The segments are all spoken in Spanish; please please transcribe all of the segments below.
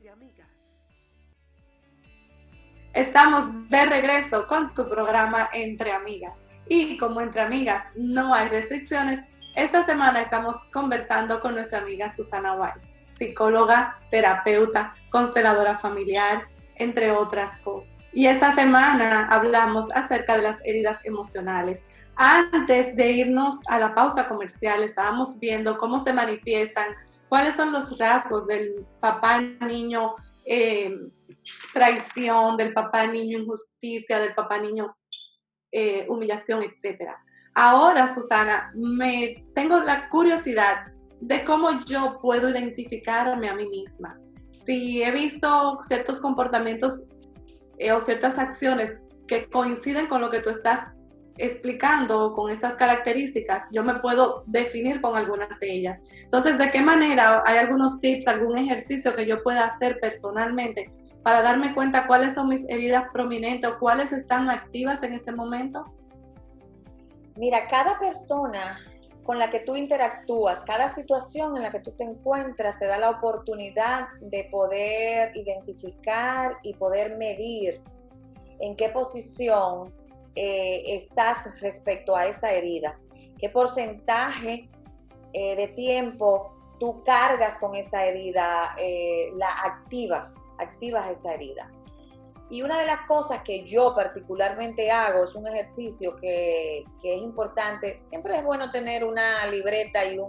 Entre Amigas. Estamos de regreso con tu programa Entre Amigas. Y como Entre Amigas no hay restricciones, esta semana estamos conversando con nuestra amiga Susana Weiss, psicóloga, terapeuta, consteladora familiar, entre otras cosas. Y esta semana hablamos acerca de las heridas emocionales. Antes de irnos a la pausa comercial, estábamos viendo cómo se manifiestan, cuáles son los rasgos del papá niño traición, del papá niño injusticia, del papá niño humillación, etc. Ahora, Susana, tengo la curiosidad de cómo yo puedo identificarme a mí misma. Si he visto ciertos comportamientos o ciertas acciones que coinciden con lo que tú estás explicando, con esas características, yo me puedo definir con algunas de ellas. Entonces, ¿de qué manera hay algunos tips, algún ejercicio que yo pueda hacer personalmente para darme cuenta cuáles son mis heridas prominentes o cuáles están activas en este momento? Mira, cada persona con la que tú interactúas, cada situación en la que tú te encuentras, te da la oportunidad de poder identificar y poder medir en qué posición estás respecto a esa herida, qué porcentaje de tiempo tú cargas con esa herida, la activas esa herida. Y una de las cosas que yo particularmente hago es un ejercicio que es importante. Siempre es bueno tener una libreta y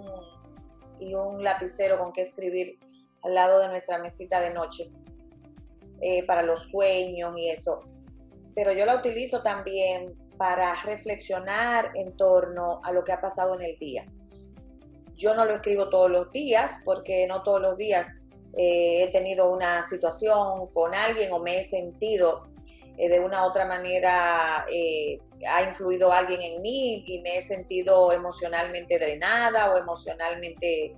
un lapicero con que escribir al lado de nuestra mesita de noche para los sueños y eso. Pero yo la utilizo también para reflexionar en torno a lo que ha pasado en el día. Yo no lo escribo todos los días porque no todos los días he tenido una situación con alguien o me he sentido de una u otra manera, ha influido alguien en mí y me he sentido emocionalmente drenada o emocionalmente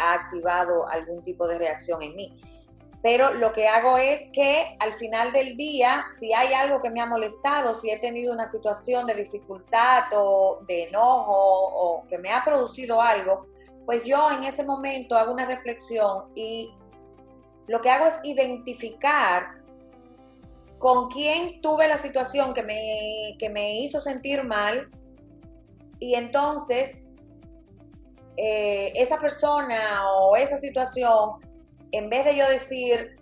ha activado algún tipo de reacción en mí. Pero lo que hago es que al final del día, si hay algo que me ha molestado, si he tenido una situación de dificultad o de enojo o que me ha producido algo, pues yo en ese momento hago una reflexión y lo que hago es identificar con quién tuve la situación que me hizo sentir mal y entonces esa persona o esa situación, en vez de yo decir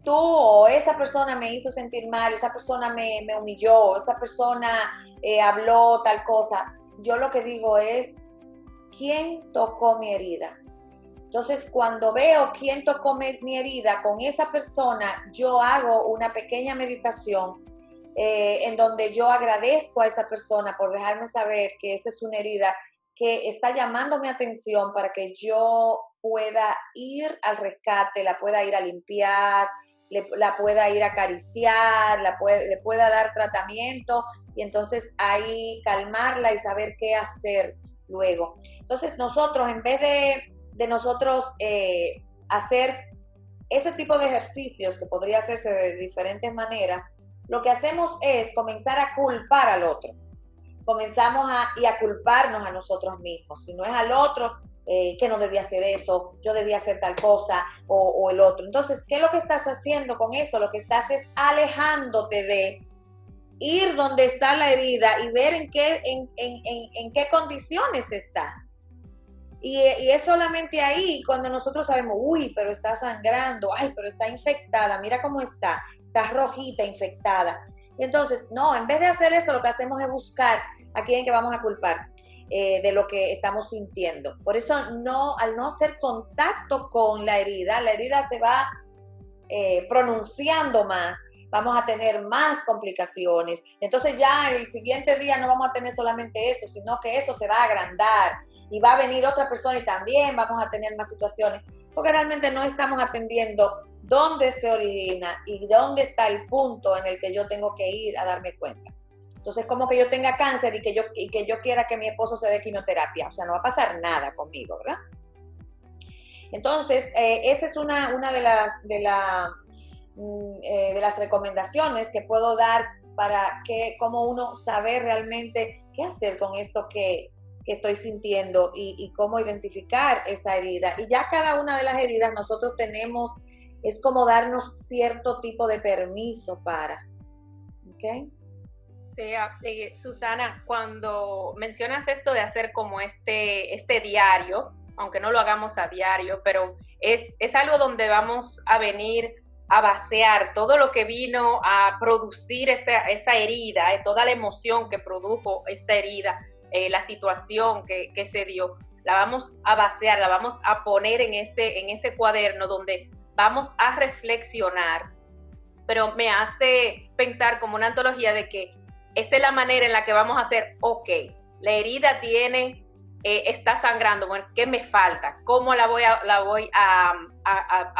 tú o esa persona me hizo sentir mal, esa persona me humilló, esa persona habló tal cosa, yo lo que digo es ¿quién tocó mi herida? Entonces, cuando veo quién tocó mi herida con esa persona, yo hago una pequeña meditación en donde yo agradezco a esa persona por dejarme saber que esa es una herida que está llamando mi atención para que yo pueda ir al rescate, la pueda ir a limpiar, la pueda ir a acariciar, le pueda dar tratamiento y entonces ahí calmarla y saber qué hacer luego. Entonces nosotros, en vez de nosotros hacer ese tipo de ejercicios que podría hacerse de diferentes maneras, lo que hacemos es comenzar a culpar al otro. Comenzamos a culparnos a nosotros mismos. Si no es al otro, que no debía hacer eso, yo debía hacer tal cosa o el otro. Entonces, ¿qué es lo que estás haciendo con eso? Lo que estás es alejándote de ir donde está la herida y ver en qué condiciones está. Y es solamente ahí cuando nosotros sabemos, uy, pero está sangrando, ay, pero está infectada, mira cómo está rojita, infectada. Y entonces, no, en vez de hacer eso, lo que hacemos es buscar a quién que vamos a culpar de lo que estamos sintiendo. Por eso, al no hacer contacto con la herida se va pronunciando más, vamos a tener más complicaciones. Entonces ya el siguiente día no vamos a tener solamente eso, sino que eso se va a agrandar y va a venir otra persona y también vamos a tener más situaciones, porque realmente no estamos atendiendo dónde se origina y dónde está el punto en el que yo tengo que ir a darme cuenta. Entonces, como que yo tenga cáncer y que yo quiera que mi esposo se dé quimioterapia, o sea, no va a pasar nada conmigo, ¿verdad? Entonces, esa es una de las recomendaciones que puedo dar para que cómo uno saber realmente qué hacer con esto que estoy sintiendo y cómo identificar esa herida. Y ya cada una de las heridas nosotros tenemos es como darnos cierto tipo de permiso para, ¿ok? Sí, Susana, cuando mencionas esto de hacer como este diario, aunque no lo hagamos a diario, pero es algo donde vamos a venir a vaciar todo lo que vino a producir esa herida, toda la emoción que produjo esta herida, la situación que se dio, la vamos a vaciar, la vamos a poner en ese cuaderno donde vamos a reflexionar, pero me hace pensar como una antología de que esa es la manera en la que vamos a hacer, ok, la herida está sangrando, bueno, ¿qué me falta? ¿Cómo la voy a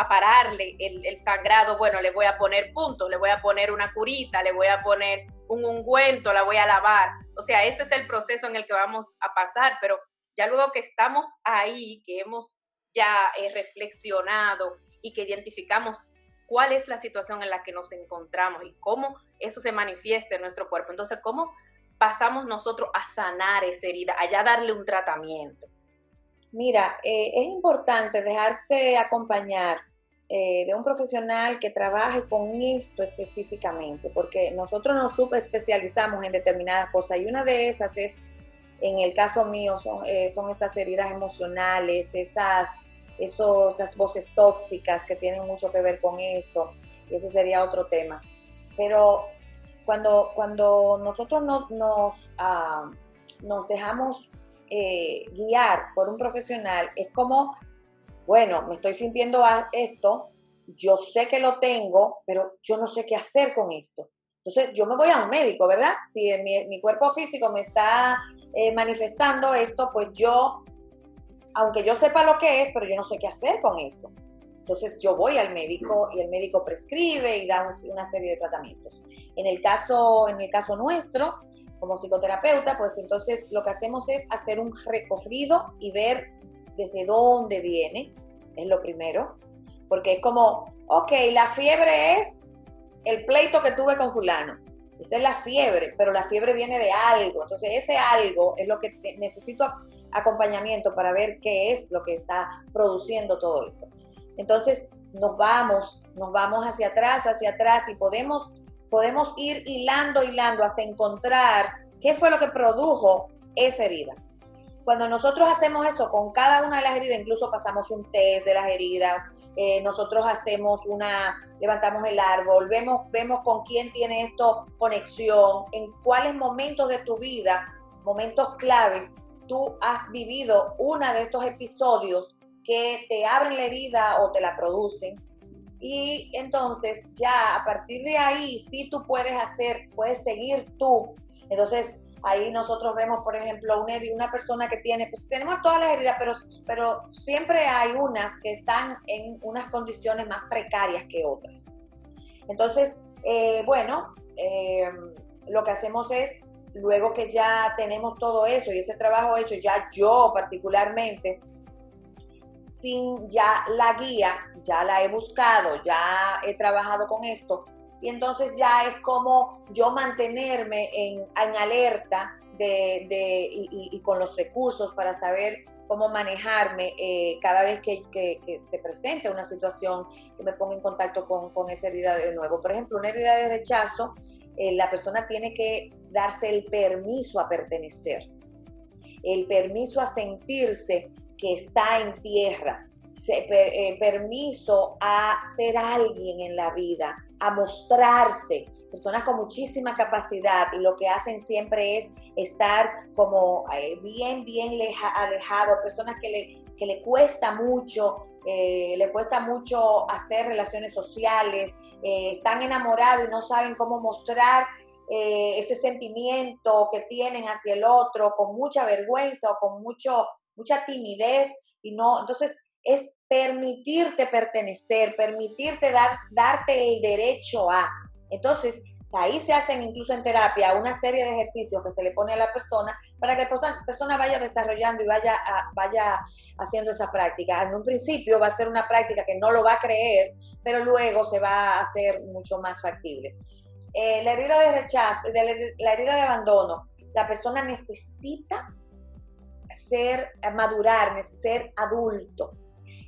pararle el sangrado? Bueno, le voy a poner puntos, le voy a poner una curita, le voy a poner un ungüento, la voy a lavar. O sea, ese es el proceso en el que vamos a pasar, pero ya luego que estamos ahí, que hemos ya reflexionado y que identificamos cuál es la situación en la que nos encontramos y cómo eso se manifiesta en nuestro cuerpo. Entonces, ¿cómo pasamos nosotros a sanar esa herida, a ya darle un tratamiento? Mira, es importante dejarse acompañar de un profesional que trabaje con esto específicamente, porque nosotros nos subespecializamos en determinadas cosas y una de esas es, en el caso mío, son esas heridas emocionales, esas voces tóxicas que tienen mucho que ver con eso, y ese sería otro tema. Pero cuando nosotros nos dejamos guiar por un profesional, es como, bueno, me estoy sintiendo esto, yo sé que lo tengo, pero yo no sé qué hacer con esto. Entonces yo me voy a un médico, ¿verdad? Si mi cuerpo físico me está manifestando esto, pues yo, aunque yo sepa lo que es, pero yo no sé qué hacer con eso. Entonces yo voy al médico y el médico prescribe y da una serie de tratamientos. En el caso nuestro, como psicoterapeuta, pues entonces lo que hacemos es hacer un recorrido y ver desde dónde viene, es lo primero, porque es como, ok, la fiebre es el pleito que tuve con fulano. Esa es la fiebre, pero la fiebre viene de algo. Entonces ese algo es lo que necesito acompañamiento para ver qué es lo que está produciendo todo esto. Entonces nos vamos hacia atrás y podemos ir hilando hasta encontrar qué fue lo que produjo esa herida. Cuando nosotros hacemos eso con cada una de las heridas, incluso pasamos un test de las heridas, nosotros levantamos el árbol, vemos con quién tiene esto conexión, en cuáles momentos de tu vida, momentos claves, tú has vivido uno de estos episodios que te abren la herida o te la producen. Y entonces ya a partir de ahí sí tú puedes seguir tú. Entonces ahí nosotros vemos, por ejemplo, una persona que tenemos todas las heridas, pero siempre hay unas que están en unas condiciones más precarias que otras. Entonces, lo que hacemos es, luego que ya tenemos todo eso y ese trabajo hecho, ya yo particularmente, sin ya la guía, ya la he buscado, ya he trabajado con esto, y entonces ya es como yo mantenerme en alerta y con los recursos para saber cómo manejarme cada vez que se presente una situación que me ponga en contacto con esa herida de nuevo. Por ejemplo, una herida de rechazo, la persona tiene que darse el permiso a pertenecer, el permiso a sentirse que está en tierra, permiso a ser alguien en la vida, a mostrarse. Personas con muchísima capacidad y lo que hacen siempre es estar como bien alejado, personas que le cuesta mucho hacer relaciones sociales, están enamorados y no saben cómo mostrar ese sentimiento que tienen hacia el otro, con mucha vergüenza o con mucha timidez, y no, entonces es permitirte pertenecer, permitirte darte el derecho a. Entonces, ahí se hacen incluso en terapia una serie de ejercicios que se le pone a la persona para que la persona vaya desarrollando y vaya haciendo esa práctica. En un principio va a ser una práctica que no lo va a creer, pero luego se va a hacer mucho más factible. La herida de rechazo, la herida de abandono, la persona necesita madurar, ser adulto,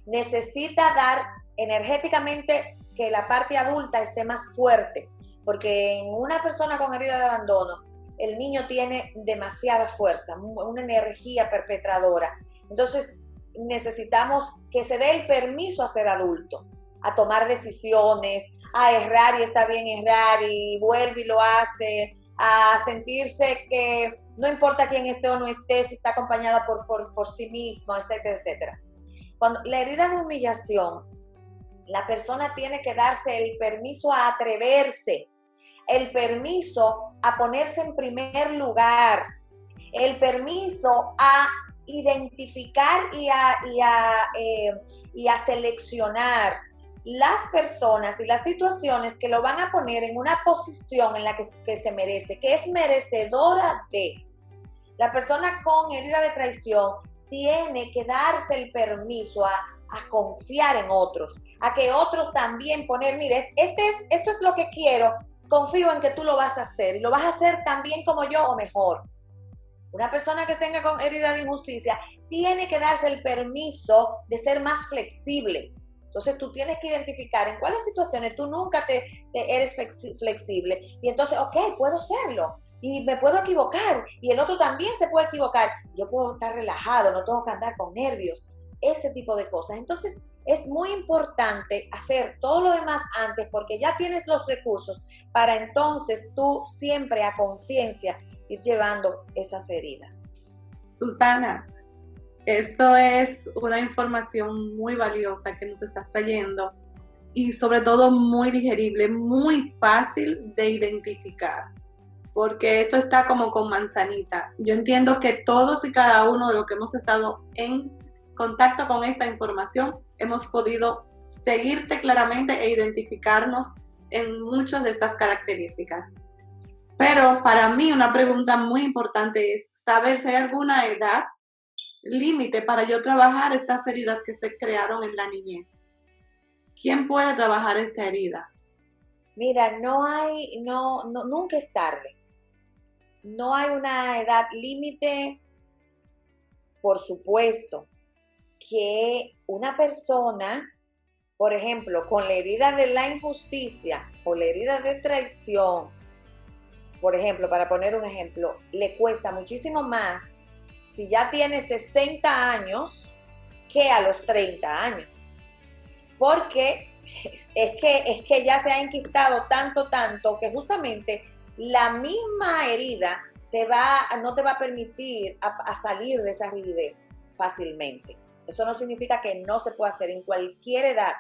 necesita dar energéticamente que la parte adulta esté más fuerte, porque en una persona con herida de abandono, el niño tiene demasiada fuerza, una energía perpetradora. Entonces, necesitamos que se dé el permiso a ser adulto, a tomar decisiones, a errar y está bien errar y vuelve y lo hace, a sentirse que no importa quién esté o no esté, si está acompañada por sí mismo, etcétera, etcétera. Cuando la herida de humillación, la persona tiene que darse el permiso a atreverse, el permiso a ponerse en primer lugar, el permiso a identificar y a seleccionar las personas y las situaciones que lo van a poner en una posición en la que se merece, que es merecedora de. La persona con herida de traición tiene que darse el permiso a confiar en otros, a que otros también poner, mire, esto es lo que quiero, confío en que tú lo vas a hacer y lo vas a hacer tan bien como yo o mejor. Una persona que tenga con herida de injusticia tiene que darse el permiso de ser más flexible. Entonces tú tienes que identificar en cuáles situaciones tú nunca eres flexible y entonces, ok, puedo serlo y me puedo equivocar y el otro también se puede equivocar. Yo puedo estar relajado, no tengo que andar con nervios, ese tipo de cosas. Entonces es muy importante hacer todo lo demás antes porque ya tienes los recursos para entonces tú siempre a conciencia ir llevando esas heridas. Susana, esto es una información muy valiosa que nos estás trayendo y sobre todo muy digerible, muy fácil de identificar, porque esto está como con manzanita. Yo entiendo que todos y cada uno de los que hemos estado en contacto con esta información hemos podido seguirte claramente e identificarnos en muchas de estas características. Pero para mí una pregunta muy importante es saber si hay alguna edad límite para yo trabajar estas heridas que se crearon en la niñez. ¿Quién puede trabajar esta herida? Mira, nunca es tarde. No hay una edad límite, por supuesto, que una persona, por ejemplo, con la herida de la injusticia o la herida de traición, por ejemplo, para poner un ejemplo, le cuesta muchísimo más si ya tiene 60 años que a los 30 años. Porque es que ya se ha enquistado tanto, que justamente la misma herida no te va a permitir a salir de esa rigidez fácilmente. Eso no significa que no se pueda hacer en cualquier edad,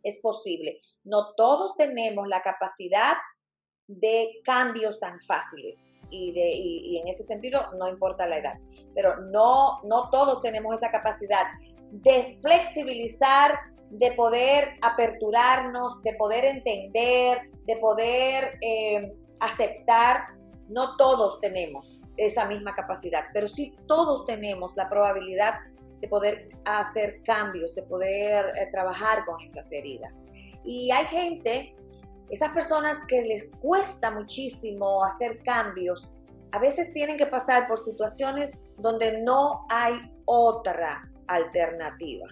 es posible. No todos tenemos la capacidad de cambios tan fáciles y en ese sentido no importa la edad, pero no todos tenemos esa capacidad de flexibilizar, de poder aperturarnos, de poder entender, de poder aceptar. No todos tenemos esa misma capacidad, pero sí todos tenemos la probabilidad de poder hacer cambios, de poder trabajar con esas heridas. Y hay gente, esas personas que les cuesta muchísimo hacer cambios, a veces tienen que pasar por situaciones donde no hay otra alternativa.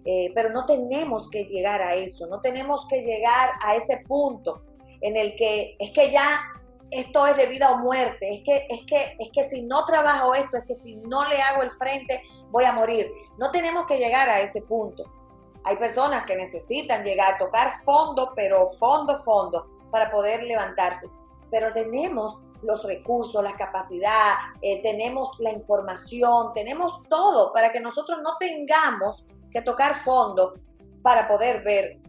Pero no tenemos que llegar a eso, no tenemos que llegar a ese punto en el que es que ya esto es de vida o muerte, es que si no trabajo esto, es que si no le hago el frente, voy a morir. No tenemos que llegar a ese punto. Hay personas que necesitan llegar a tocar fondo, pero fondo, para poder levantarse. Pero tenemos los recursos, la capacidad, tenemos la información, tenemos todo para que nosotros no tengamos que tocar fondo para poder ver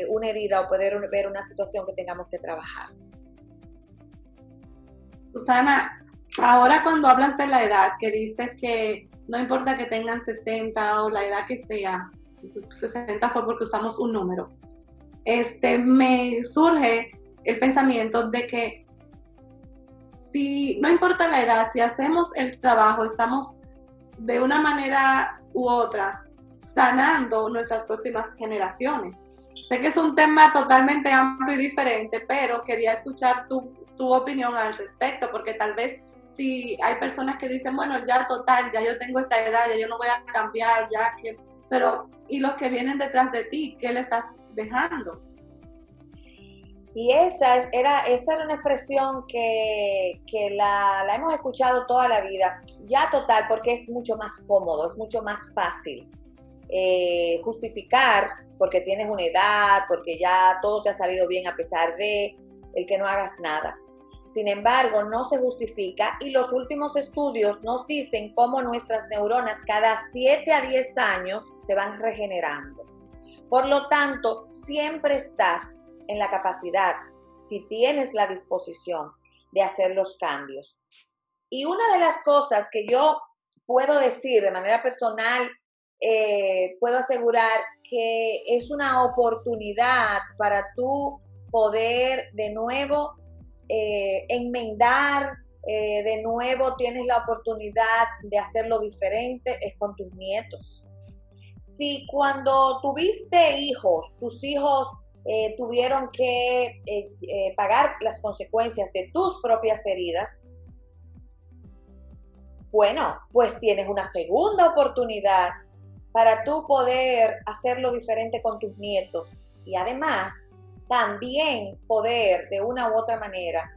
una herida o poder ver una situación que tengamos que trabajar. Susana, ahora cuando hablas de la edad, que dices que no importa que tengan 60 o la edad que sea, 60 fue porque usamos un número, me surge el pensamiento de que si no importa la edad, si hacemos el trabajo, estamos de una manera u otra sanando nuestras próximas generaciones. Sé que es un tema totalmente amplio y diferente, pero quería escuchar tu opinión al respecto, porque tal vez si hay personas que dicen, bueno, ya total, ya yo tengo esta edad, ya yo no voy a cambiar, pero y los que vienen detrás de ti, ¿qué le estás dejando. Y esa era una expresión que la hemos escuchado toda la vida, ya total, porque es mucho más cómodo, es mucho más fácil justificar porque tienes una edad, porque ya todo te ha salido bien a pesar de el que no hagas nada. Sin embargo, no se justifica y los últimos estudios nos dicen cómo nuestras neuronas cada 7 a 10 años se van regenerando. Por lo tanto, siempre estás en la capacidad, si tienes la disposición de hacer los cambios. Y una de las cosas que yo puedo decir de manera personal, puedo asegurar que es una oportunidad para tú poder de nuevo enmendar, de nuevo tienes la oportunidad de hacerlo diferente, es con tus nietos. Si cuando tuviste hijos, tus hijos tuvieron que pagar las consecuencias de tus propias heridas, bueno, pues tienes una segunda oportunidad para tú poder hacerlo diferente con tus nietos y además también poder de una u otra manera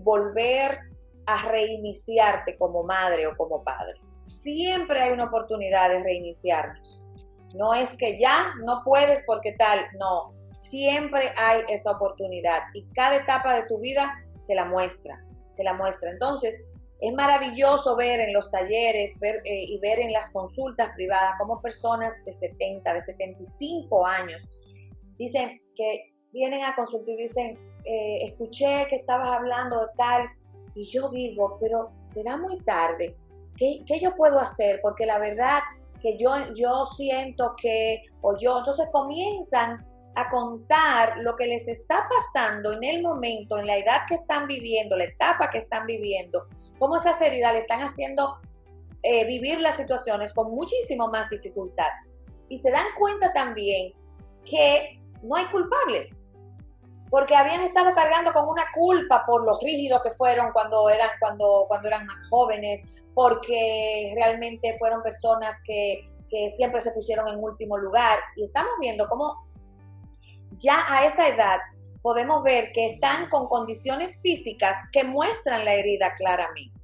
volver a reiniciarte como madre o como padre. Siempre hay una oportunidad de reiniciarnos. No es que ya no puedes porque tal, no. Siempre hay esa oportunidad y cada etapa de tu vida te la muestra. Entonces, es maravilloso ver en los talleres y ver en las consultas privadas cómo personas de 70, de 75 años dicen que vienen a consultar y dicen, escuché que estabas hablando de tal, y yo digo, pero será muy tarde. ¿Qué yo puedo hacer? Porque la verdad que yo siento que, entonces comienzan a contar lo que les está pasando en el momento, en la edad que están viviendo, la etapa que están viviendo, cómo esas heridas le están haciendo vivir las situaciones con muchísimo más dificultad. Y se dan cuenta también que no hay culpables, porque habían estado cargando con una culpa por lo rígidos que fueron cuando eran más jóvenes, porque realmente fueron personas que siempre se pusieron en último lugar. Y estamos viendo cómo ya a esa edad podemos ver que están con condiciones físicas que muestran la herida claramente.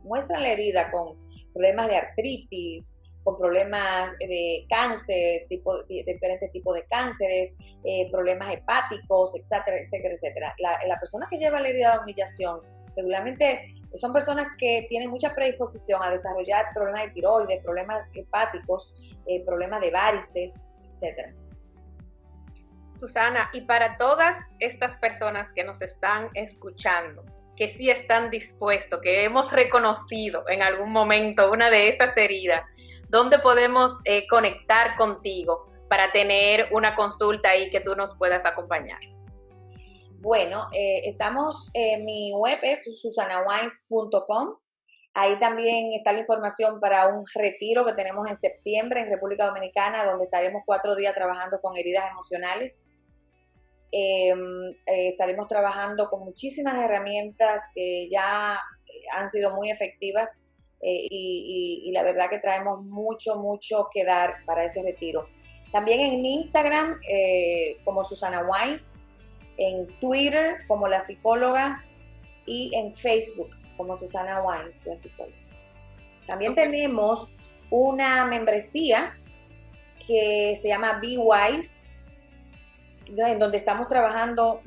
Muestran la herida con problemas de artritis, con problemas de cáncer, diferentes tipos de cánceres, problemas hepáticos, etcétera, etcétera, etcétera. La persona que lleva la herida de humillación regularmente son personas que tienen mucha predisposición a desarrollar problemas de tiroides, problemas hepáticos, problemas de varices, etcétera. Susana, y para todas estas personas que nos están escuchando, que sí están dispuestos, que hemos reconocido en algún momento una de esas heridas, ¿dónde podemos conectar contigo para tener una consulta y que tú nos puedas acompañar? Bueno, mi web es susanawines.com. Ahí también está la información para un retiro que tenemos en septiembre en República Dominicana, donde estaremos 4 días trabajando con heridas emocionales. Estaremos trabajando con muchísimas herramientas que ya han sido muy efectivas y la verdad que traemos mucho que dar para ese retiro. También en Instagram como Susana Wines, en Twitter como La Psicóloga y en Facebook como Susana Wines, La Psicóloga. También tenemos una membresía que se llama Be Wise, en donde estamos trabajando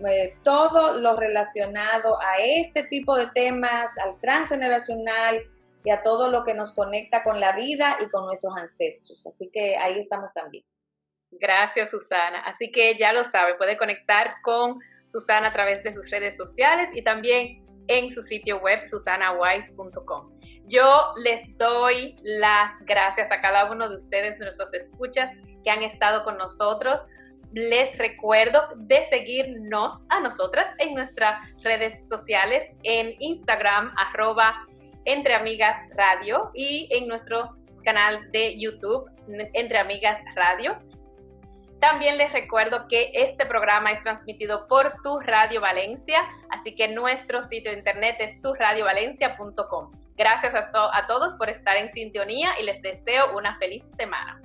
todo lo relacionado a este tipo de temas, al transgeneracional y a todo lo que nos conecta con la vida y con nuestros ancestros. Así que ahí estamos también. Gracias, Susana. Así que ya lo sabe, puede conectar con Susana a través de sus redes sociales y también en su sitio web, susanawise.com. Yo les doy las gracias a cada uno de ustedes, nuestros escuchas, que han estado con nosotros. Les recuerdo de seguirnos a nosotras en nuestras redes sociales, en Instagram, @entreamigasradio, y en nuestro canal de YouTube, Entre Amigas Radio. También les recuerdo que este programa es transmitido por Tu Radio Valencia, así que nuestro sitio de internet es turadiovalencia.com. Gracias a todos por estar en sintonía y les deseo una feliz semana.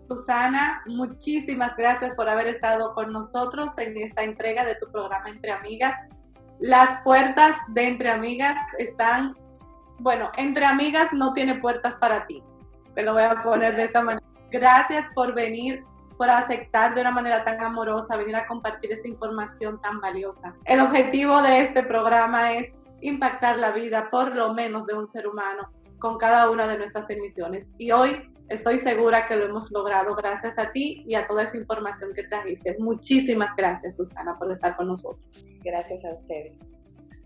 Susana, muchísimas gracias por haber estado con nosotros en esta entrega de tu programa Entre Amigas. Las puertas de Entre Amigas están, bueno, Entre Amigas no tiene puertas para ti. Te lo voy a poner de esa manera. Gracias por venir, por aceptar de una manera tan amorosa, venir a compartir esta información tan valiosa. El objetivo de este programa es impactar la vida, por lo menos de un ser humano, con cada una de nuestras emisiones. Y hoy estoy segura que lo hemos logrado gracias a ti y a toda esa información que trajiste. Muchísimas gracias, Susana, por estar con nosotros. Gracias a ustedes.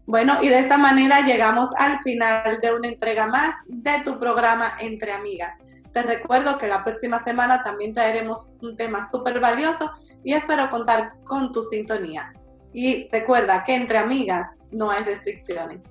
Bueno, y de esta manera llegamos al final de una entrega más de tu programa Entre Amigas. Te recuerdo que la próxima semana también traeremos un tema súper valioso y espero contar con tu sintonía. Y recuerda que entre amigas no hay restricciones.